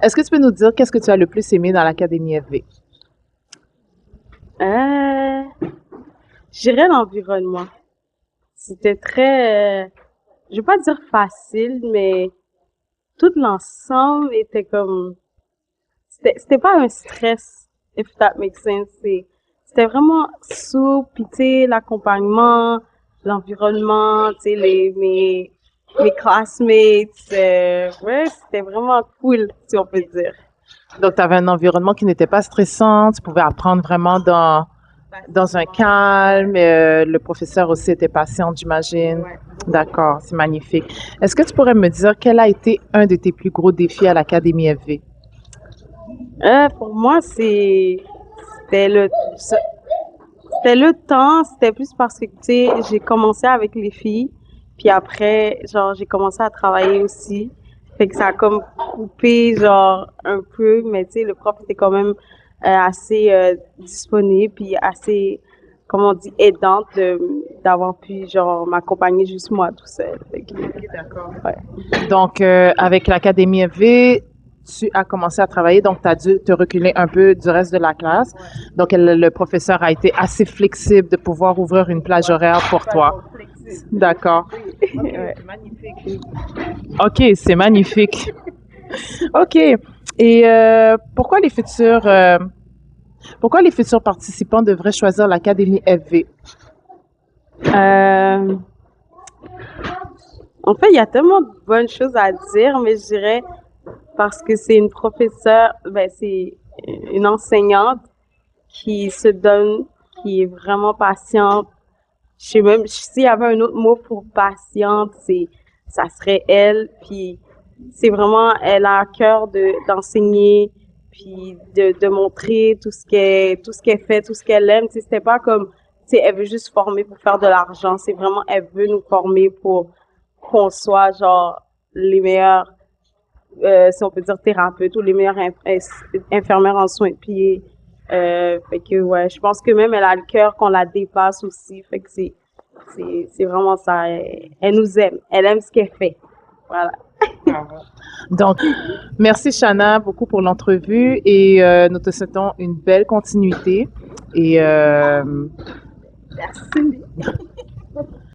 Est-ce que tu peux nous dire qu'est-ce que tu as le plus aimé dans l'Académie FV? Euh, je dirais l'environnement. C'était très, je vais pas dire facile, mais tout l'ensemble était comme, c'était pas un stress, if that makes sense. C'était vraiment souple, puis tu sais, l'accompagnement, l'environnement, tu sais, mes classmates, ouais, c'était vraiment cool, si on peut dire. Donc, tu avais un environnement qui n'était pas stressant, tu pouvais apprendre vraiment dans un calme. Le professeur aussi était patient, j'imagine. Ouais. D'accord, c'est magnifique. Est-ce que tu pourrais me dire quel a été un de tes plus gros défis à l'Académie FV? Pour moi, c'était c'était le temps, c'était plus parce que, tu sais, j'ai commencé avec les filles, puis après, genre, j'ai commencé à travailler aussi. Fait que ça a comme coupé, genre, un peu, mais tu sais, le prof était quand même assez disponible, puis assez, comment on dit, aidante d'avoir pu, genre, m'accompagner juste moi tout seul. Fait que, ouais. Donc, avec l'Académie FV, tu as commencé à travailler, donc tu as dû te reculer un peu du reste de la classe. Donc, le professeur a été assez flexible de pouvoir ouvrir une plage horaire pour toi. D'accord. Ouais. OK, c'est magnifique. OK. Et pourquoi les futurs participants devraient choisir l'Académie FV? Euh, En fait, il y a tellement de bonnes choses à dire, mais je dirais parce que c'est une professeure, ben c'est une enseignante qui se donne, qui est vraiment patiente. Je sais même, s'il y avait un autre mot pour patiente, ça serait elle. Puis c'est vraiment, elle a à cœur d'enseigner, puis de montrer tout ce qu'elle fait, tout ce qu'elle aime. Tu sais, c'était pas comme, tu sais, elle veut juste former pour faire de l'argent. C'est vraiment, elle veut nous former pour qu'on soit genre les meilleurs, si on peut dire thérapeutes ou les meilleurs infirmières en soins de pied. Fait que ouais, je pense que même elle a le cœur qu'on la dépasse aussi. Fait que c'est vraiment ça. Elle nous aime. Elle aime ce qu'elle fait. Voilà. Donc, merci Shana beaucoup pour l'entrevue et nous te souhaitons une belle continuité et Merci.